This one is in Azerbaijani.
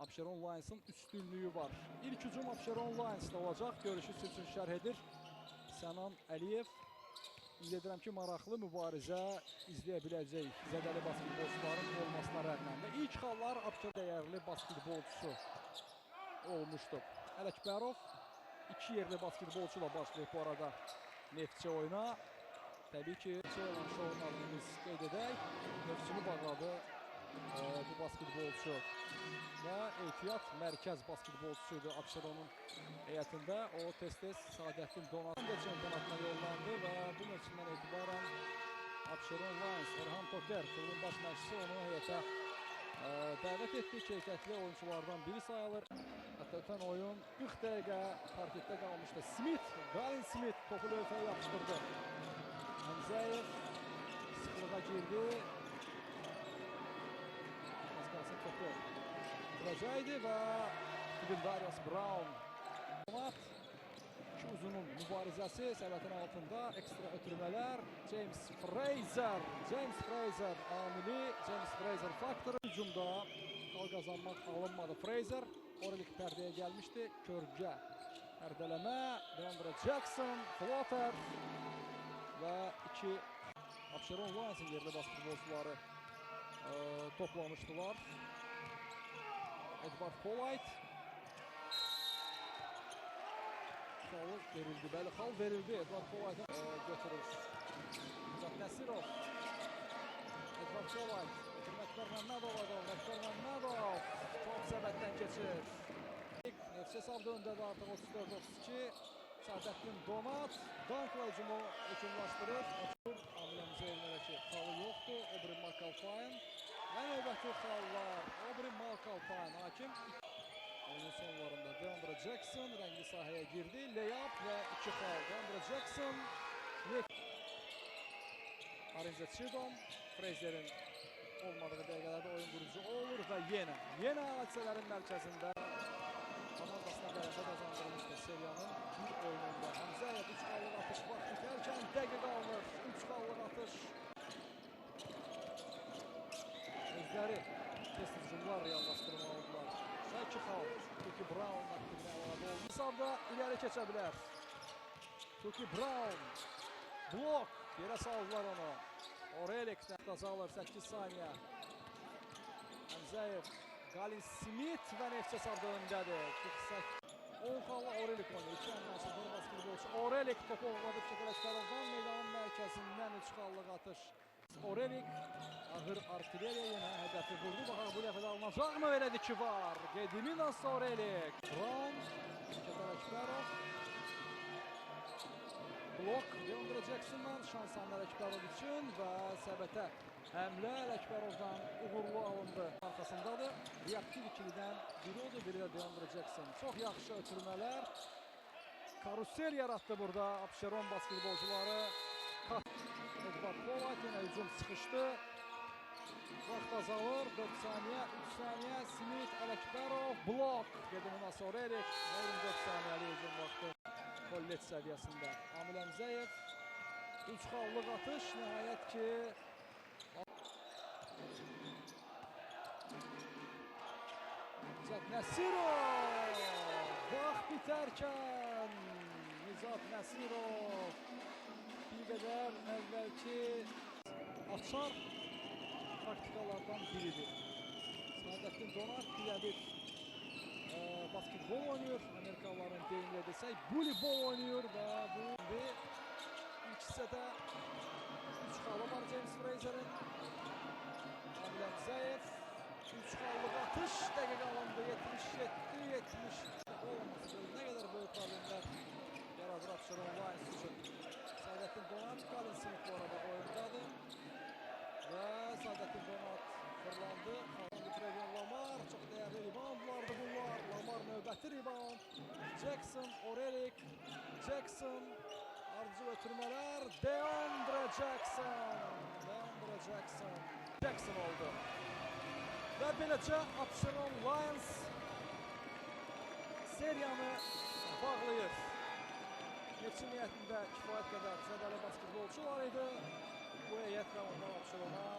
Abşeron Lions'ın üstünlüyü var. İlk hücum Abşeron Lions'da olacaq. Görüşü üçün şərh edir Sənan Əliyev. Ümid edirəm ki, maraqlı mübarizə izləyə biləcək zədəli basketbolçuların olmasına rəğmən. İlk xallar Abşeron dəyərli basketbolçusu olmuşdu. Ələkbərov 2 yerli basketbolçuyla başlayıb bu arada Neftçi oyuna. Təbii ki, Çeylan şovunlarımız qeyd edək. Neftçini bağladı bu basketbolçu və ehtiyat mərkəz basketbolçusuydu Abşeronun heyətində. O tez-tez Saadəttin Donatlı çempionatına yollandı və bu mövsümdən etibarən Abşeron Lions, Erhan Toker, klubun baş məşqçisi onu heyətə dəvət etdi. Keyfiyyətli oyunculardan biri sayılır. Hətta ötən oyun 40 dəqiqə parketdə qalmışdı. Galin Smith topu lövhəyə yapışdırdı. Həmzəyev sıxlığa girdi. Topu vuracaqdı və Darius Brown. İki uzunun mübarizəsi səbətin altında ekstra ötürmələr. James Fraser amili, James Fraser faktoru. Hücumda xal qazanmaq alınmadı. Fraser Orelik pərdəyə gəlmişdi. Körgə pərdələmə. DeAndre Jackson, floater və 2 Abşeron Lions'ın yerli basketbolçuları toplamıştılar. Edward Polite. Xalı verildi. Bəli, xal verildi. Edward Polite götürür. Nizat Nəsirov. Edward Polite. Məkbər Məmmədov. Top səbətdən keçir. Neftçi hesabda öndədir artıq 34-32. Saadəttin Donat. Dankla hücumu yekunlaşdırır. Amiləmizə elinədəki xalı yoxdur. Obrin Makalpayan. Və növbəti xallar. Obrin Makalpayan. Hakim oyunun sonlarında DeAndre Jackson rəngli sahəyə girdi. Layup və 2 xal. DeAndre Jackson. Arinze Chidom. Fraser'in olmadığı dəqiqələrdə oyun qurucu olur və yenə hadisələrin mərkəzində komandasına qələbə qazandırmışdı seriyanın bir oyununda. Həmzəyev 3 xallıq atış vaxt bitərkən dəqiq alınır. 3 xallıq atış. Özləri test hücumlar reallaşdırmalıdırlar. 2 xal. Tuki Brown aktivlə əlavə oldu. Hesabda iləri keçə bilər. Tuki Brown. Blok. Yerə saldılar onu. Orelik'dən azalır 8 saniyə. Həmzəyev. Galin Smith və Neftçi hesabda öndədir. 10 xalla Orelik oynuyor. 2 anlaşılır basketbolçu. Orelik topu ovladı Ələkbərovdan. Meydanın mərkəzindən 3 xallıq atış. Orelik ağır artilleriya yenə hədəfi vurdu. Baxaq bu dəfədə alınacaqmı? Elədi ki var. Gediminas Orelik. Brown. Ələkbərov. Blok DeAndre Jackson'dan şans Ələkbərov üçün və səbətə həmlə Ələkbərovdan uğurlu alındı. Arxasındadır. Reaktiv ikilidən biri odur, biri də DeAndre Jackson. Çox yaxşı ötürmələr. Karusel yarattı burada Abşeron basketbolcuları. Edward Polite yenə hücum sıxışdı. Vaxt azalır. 4 saniyə, 3 saniyə. Smith, Ələkbərov, blok. Gediminas Orelik. 24 saniyəli hücum vaxtı. Kollec səviyyəsində. Amil Əmzəyev 3 xallıq atış. Nəhayət ki Nizat Nəsirov. Vaxt bitərkən Nizat Nəsirov bir qədər əvvəlki açar taktikalardan biridir. Saadəttin Donat bir basketbol oynuyor. Amerikalıların deyimlə desək, voleybol oynuyor və bu ilk hissədə 3 xalı var James Fraser'in. Amil Əmzəyev 3 xallıq atış dəqiq alındı. 77-70 olması nə qədər böyük problemlər yaradır Abşeron Lions üçün. Saadəttin Donat, Galin Smith bu arada oyundadır və Saadəttin Donat fırlandı. Lamar, çox dəyərli reboundlardı bunlar. Lamar növbəti rebound. Jackson, Orelik, Jackson, ardıcıl ötürmələr. DeAndre Jackson oldu. Və beləcə Abşeron Lions seriyanı bağlayır. Neftçi niyyətində kifayət qədər zədəli basketbolçu var idi. Bu heyət və onlar Abşerona